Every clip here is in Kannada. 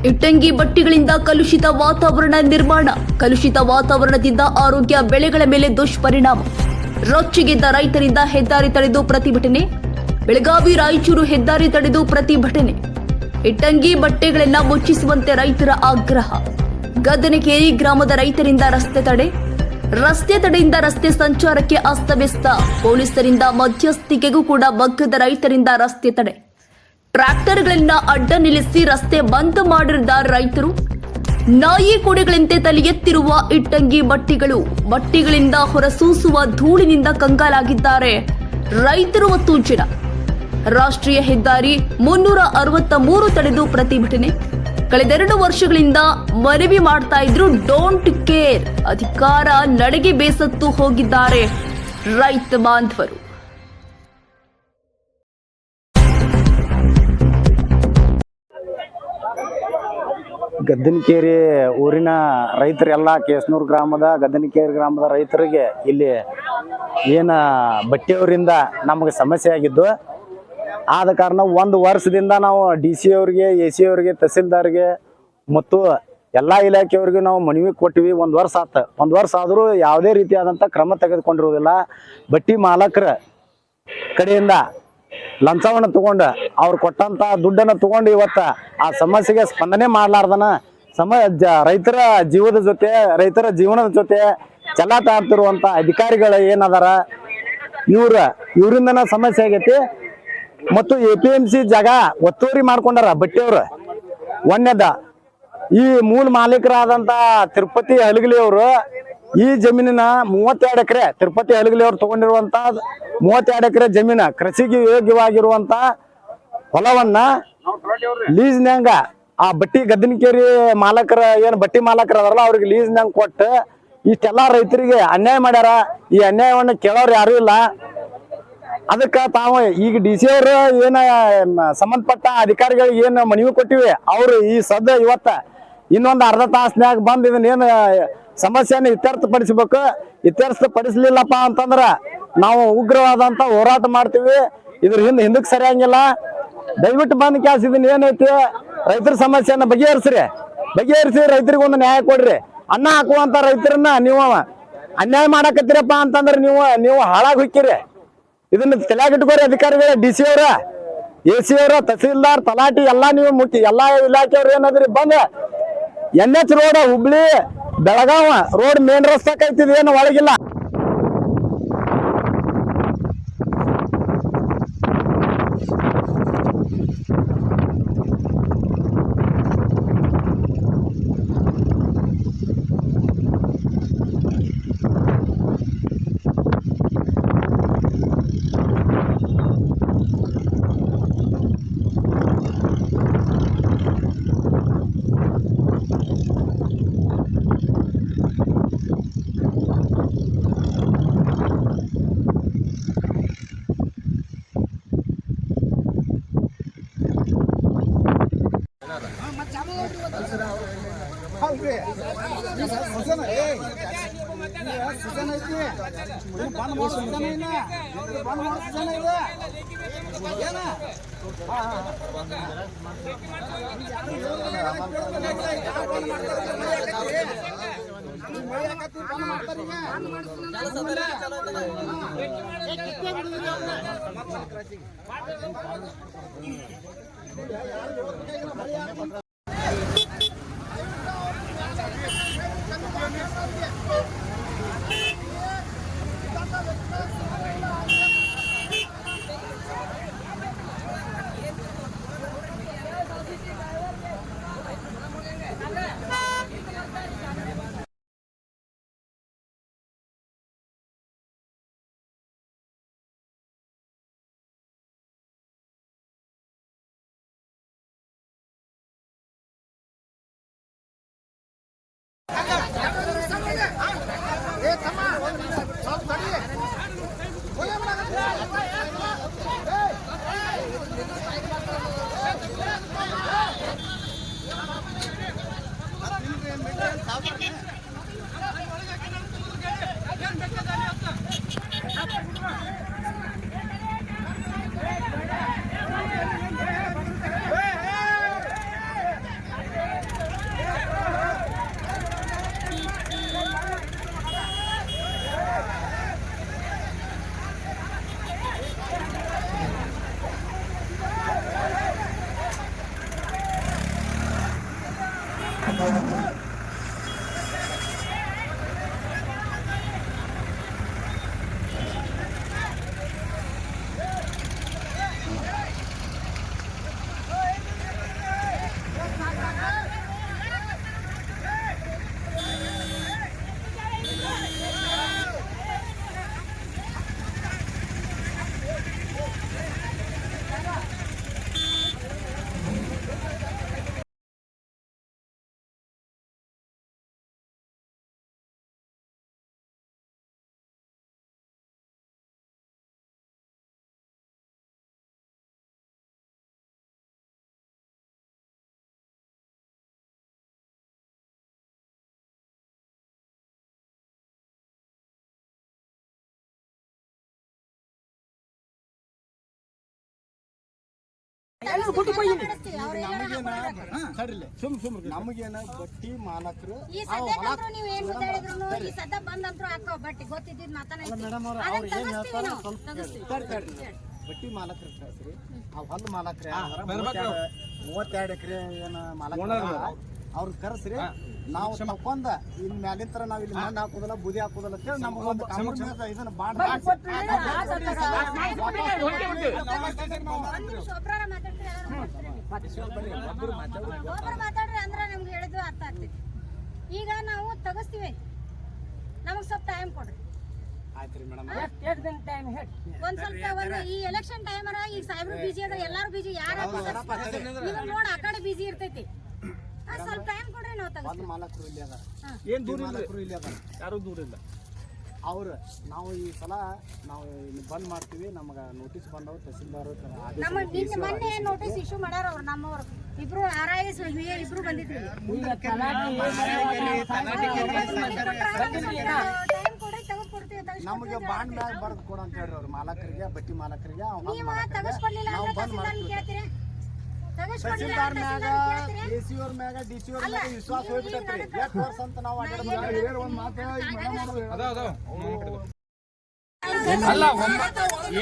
ಇಟ್ಟಂಗಿ ಬಟ್ಟಿಗಳಿಂದ ಕಲುಷಿತ ವಾತಾವರಣ ನಿರ್ಮಾಣ. ಕಲುಷಿತ ವಾತಾವರಣದಿಂದ ಆರೋಗ್ಯ, ಬೆಳೆಗಳ ಮೇಲೆ ದುಷ್ಪರಿಣಾಮ. ರೊಚ್ಚಿಗೆದ್ದ ರೈತರಿಂದ ಹೆದ್ದಾರಿ ತಡೆದು ಪ್ರತಿಭಟನೆ. ಬೆಳಗಾವಿ ರಾಯಚೂರು ಹೆದ್ದಾರಿ ತಡೆದು ಪ್ರತಿಭಟನೆ. ಇಟ್ಟಂಗಿ ಬಟ್ಟೆಗಳನ್ನು ಮುಚ್ಚಿಸುವಂತೆ ರೈತರ ಆಗ್ರಹ. ಗದ್ದನಕೇರಿ ಗ್ರಾಮದ ರೈತರಿಂದ ರಸ್ತೆ ತಡೆಯಿಂದ ರಸ್ತೆ ಸಂಚಾರಕ್ಕೆ ಅಸ್ತವ್ಯಸ್ತ. ಪೊಲೀಸರಿಂದ ಮಧ್ಯಸ್ಥಿಕೆಗೂ ಕೂಡ ಬಗ್ಗದ ರೈತರಿಂದ ರಸ್ತೆ ತಡೆ. ಟ್ರ್ಯಾಕ್ಟರ್ಗಳನ್ನ ಅಡ್ಡ ನಿಲ್ಲಿಸಿ ರಸ್ತೆ ಬಂದ್ ಮಾಡಿದ ರೈತರು. ನಾಯಿ ಕೋಡೆಗಳಂತೆ ತಲೆ ಎತ್ತಿರುವ ಇಟ್ಟಂಗಿ ಬಟ್ಟಿಗಳಿಂದ ಹೊರಸೂಸುವ ಧೂಳಿನಿಂದ ಕಂಗಾಲಾಗಿದ್ದಾರೆ ರೈತರು ಮತ್ತು ಜನ. ರಾಷ್ಟ್ರೀಯ ಹೆದ್ದಾರಿ 363 ತಡೆದು ಪ್ರತಿಭಟನೆ. ಕಳೆದ 2 ವರ್ಷಗಳಿಂದ ಮನವಿ ಮಾಡ್ತಾ ಇದ್ರು, ಡೋಂಟ್ ಕೇರ್. ಅಧಿಕಾರ ನಡೆಗೆ ಬೇಸತ್ತು ಹೋಗಿದ್ದಾರೆ ರೈತ ಬಾಂಧವರು. ಗದ್ದನಕೇರಿ ಊರಿನ ರೈತರೆಲ್ಲ ಕೇಸನೂರು ಗ್ರಾಮದ ಗದ್ದನಕೇರಿ ಗ್ರಾಮದ ರೈತರಿಗೆ ಇಲ್ಲಿ ಏನು ಬಟ್ಟೆಯವರಿಂದ ನಮಗೆ ಸಮಸ್ಯೆ ಆಗಿದ್ದು, ಆದ ಕಾರಣ 1 ವರ್ಷದಿಂದ ನಾವು DC ಅವ್ರಿಗೆ, AC ಅವ್ರಿಗೆ, ತಹಸೀಲ್ದಾರ್ಗೆ ಮತ್ತು ಎಲ್ಲ ಇಲಾಖೆಯವ್ರಿಗೆ ನಾವು ಮನವಿ ಕೊಟ್ಟಿವಿ. 1 ವರ್ಷ ಆಯ್ತು. 1 ವರ್ಷ ಆದರೂ ಯಾವುದೇ ರೀತಿಯಾದಂಥ ಕ್ರಮ ತೆಗೆದುಕೊಂಡಿರುವುದಿಲ್ಲ. ಬಟ್ಟಿ ಮಾಲಕರ ಕಡೆಯಿಂದ ಲಂಚವನ್ನು ತಗೊಂಡು ಅವ್ರು ಕೊಟ್ಟಂತ ದುಡ್ಡನ್ನು ತಗೊಂಡು ಇವತ್ತು ಆ ಸಮಸ್ಯೆಗೆ ಸ್ಪಂದನೆ ಮಾಡಲಾರ್ದನ ರೈತರ ಜೀವನದ ಜೊತೆ ಚೆಲ್ಲಾಟ ಆಡ್ತಿರುವಂತ ಅಧಿಕಾರಿಗಳು ಏನದಾರ, ಇವರಿಂದನ ಸಮಸ್ಯೆ ಆಗೈತಿ. ಮತ್ತು APMC ಜಾಗ ಒತ್ತುವರಿ ಮಾಡ್ಕೊಂಡಾರ ಬಟ್ಟೆಯವ್ರು. ಒಂದೇದ ಈ ಮೂಲ ಮಾಲೀಕರಾದಂತ ತಿರುಪತಿ ಹಲಗಲಿ ಅವರು ಈ ಜಮೀನಿನ 32 ಎಕರೆ ತಿರುಪತಿ ಹಲಗಲಿ ಅವರು ತಗೊಂಡಿರುವಂತ 32 ಎಕರೆ ಜಮೀನ ಕೃಷಿಗೆ ಯೋಗ್ಯವಾಗಿರುವಂತ ಹೊಲವನ್ನ ಲೀಸ್ನ್ಯಾಂಗ ಆ ಬಟ್ಟಿ ಗದ್ದನಕೇರಿ ಮಾಲಕರ ಏನು ಬಟ್ಟಿ ಮಾಲಕರ ಅದರಲ್ಲ ಅವ್ರಿಗೆ ಲೀಸ್ನ್ಯಾಂಗ ಕೊಟ್ಟು ಇಷ್ಟೆಲ್ಲ ರೈತರಿಗೆ ಅನ್ಯಾಯ ಮಾಡ್ಯಾರ. ಈ ಅನ್ಯಾಯವನ್ನು ಕೇಳೋರು ಯಾರು ಇಲ್ಲ. ಅದಕ್ಕೆ ತಾವು ಈಗ DC ಅವರು ಏನ ಸಂಬಂಧಪಟ್ಟ ಅಧಿಕಾರಿಗಳಿಗೆ ಏನು ಮನವಿ ಕೊಟ್ಟಿವಿ, ಅವ್ರು ಈ ಸದ್ಯ ಇವತ್ತ ಇನ್ನೊಂದು ಅರ್ಧ ತಾಸ್ನ್ಯಾಗ ಬಂದು ಇದನ್ನೇನು ಸಮಸ್ಯೆಯನ್ನು ಇತ್ಯರ್ಥಪಡಿಸ್ಲಿಲ್ಲಪ್ಪ ಅಂತಂದ್ರ ನಾವು ಉಗ್ರವಾದಂತ ಹೋರಾಟ ಮಾಡ್ತೀವಿ. ಇದ್ರ ಹಿಂದಕ್ಕೆ ಸರಿಯಂಗಿಲ್ಲ. ದಯವಿಟ್ಟು ಬಂದ್ ಕ್ಯಾಸ್ ಇದನ್ನ ಏನೈತಿ ರೈತರ ಸಮಸ್ಯೆಯನ್ನ ಬಗೆಹರಿಸಿ ರೈತರಿಗೆ ಒಂದು ನ್ಯಾಯ ಕೊಡ್ರಿ. ಅನ್ನ ಹಾಕುವಂತ ರೈತರನ್ನ ನೀವು ಅನ್ಯಾಯ ಮಾಡಕತ್ತೀರಪ್ಪ ಅಂತಂದ್ರೆ ನೀವು ಹಾಳಾಗಿ ಹೋಗ್ತೀರಿ. ಇದನ್ನ ತಲೆಯಾಗಿಟ್ಕೋರಿ ಅಧಿಕಾರಿಗಳ, DC ಅವರ, AC ಅವರ, ತಹಸೀಲ್ದಾರ್, ತಲಾಟಿ ಎಲ್ಲಾ ನೀವು ಎಲ್ಲಾ ಇಲಾಖೆಯವ್ರು ಏನಾದ್ರಿ ಬಂದ NH road Hubli Belagavi road main ರಸ್ತೆ ಕೈತಿದ್ ಏನು ಒಳಗಿಲ್ಲ. ನಮಗೇನ ಬಟ್ಟಿ ಮಾಲಕರು ಈ ಸದ್ಯಕ್ಕಂತ್ರು ನೀವ್ ಏನ್ ಮಾತಾಡಿದ್ರು ಈ ಸದ್ಯ ಬಂದಂತ್ರು ಹಾಕೋ ಬಟ್ಟಿ ಗೊತ್ತಿದ್ದಿದ್ ಬಟ್ಟಿ ಮಾಲಕರು ಕಳ್ಸ್ರಿ ಆ ಹೊಲ ಮಾಲಕರು 32 ಎಕರೆ ಏನ ಮಾಲಕರು ಅವ್ರ ಕರೆಸ್ರಿ ನಾವು ತಕೊಂಡ ಇನ್ ಮ್ಯಾಲಿಂತರ ನಾವ್ ಇಲ್ಲಿ ಮಣ್ಣು ಹಾಕೋದಲ್ಲ ಬುದಿ ಹಾಕೋದಲ್ಲ ಅಂತೇಳಿ ನಮಗೊಂದು ಇದನ್ನ ಬಾಂಡ್ ಮಾತಾಡ್ರಿ ಅಂದ್ರ ನಮ್ಗೆ ಹೇಳಿದ್ರು ಅರ್ಥ ಆಗ್ತೈತಿ ಈಗ ನಾವು ತಗಸ್ತೀವಿ ನಮಗ್ ಸ್ವಲ್ಪ ಟೈಮ್ ಕೊಡ್ರಿ ಒಂದ್ ಸ್ವಲ್ಪ ಈ ಎಲೆಕ್ಷನ್ ಟೈಮ್ ಈಗ ಸಾಹೇಬ್ರು ಬಿಜಿ ಅದ ಎಲ್ಲಾರು ಬಿಜಿ ಯಾರು ನೋಡ ಆ ಕಡೆ ಬಿಜಿ ಇರ್ತೈತಿ ಸ್ವಲ್ಪ ಟೈಮ್ ಕೊಡ್ರಿ ನಾವು ತಗಸ್ತೀವಿ ಮಾಲಕರು ಇಲ್ಲಿ ಅದ ಏನ್ ದೂರ ಇಲ್ಲಿ ಅದ ಯಾರು ದೂರ ಇಲ್ಲ ಅವ್ರು ನಾವು ಈ ಸಲ ನಾವು ಬಂದ್ ಮಾಡ್ತೀವಿ ನಮಗ ನೋಟಿಸ್ ಬಂದವ್ ತಹಸೀಲ್ದಾರ್ ಮೊನ್ನೆ ನೋಟಿಸ್ ಇಶ್ಯೂ ಮಾಡ್ಯಾರ ಅವ್ರು ನಮ್ಮವ್ರು ಇಬ್ರು RIS ಇಬ್ರು ಬಂದಿದ್ರಿ ನಮಗೆ ಬಾಂಡ್ ಮ್ಯಾಗ ಬರ್ದ್ ಕೊಡ ಅಂತ ಹೇಳ್ರಿ ಅವ್ರು ಮಾಲಕರಿಗೆ ಬಟ್ಟಿ ಮಾಲಕರಿಗೆ ತಗಸ್ಕೊಡ್ಲಿಲ್ಲ ತಹಸೀಲ್ದಾರ್ ಮ್ಯಾಗ AC ಅವ್ರ ಮ್ಯಾಗ DC ಅವ್ರ ಮ್ಯಾಗ ವಿಶ್ವಾಸ ಹೋಗ್ಬಿಟ್ಟೈತ್ರಿ ಎಷ್ಟು ವರ್ಷ ಅಂತ ನಾವು ಅಲ್ಲ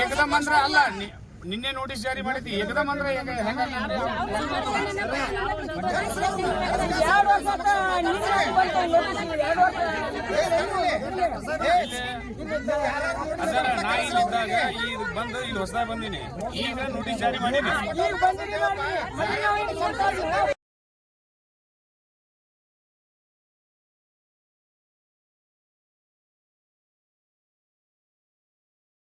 ಏಕದಮ್ ಅಂದ್ರ ಅಲ್ಲ ನಿನ್ನೆ ನೋಟಿಸ್ ಜಾರಿ ಮಾಡಿದ್ವಿ ಏಕದಮ್ ಅಂದ್ರೆ ನಾ ಇಲ್ಲಿದ್ದಾಗ ಈಗ ಬಂದು ಇಲ್ಲಿ ಹೊಸದಾಗಿ ಬಂದೀನಿ ಈಗ ನೋಟಿಸ್ ಜಾರಿ ಮಾಡೀನಿ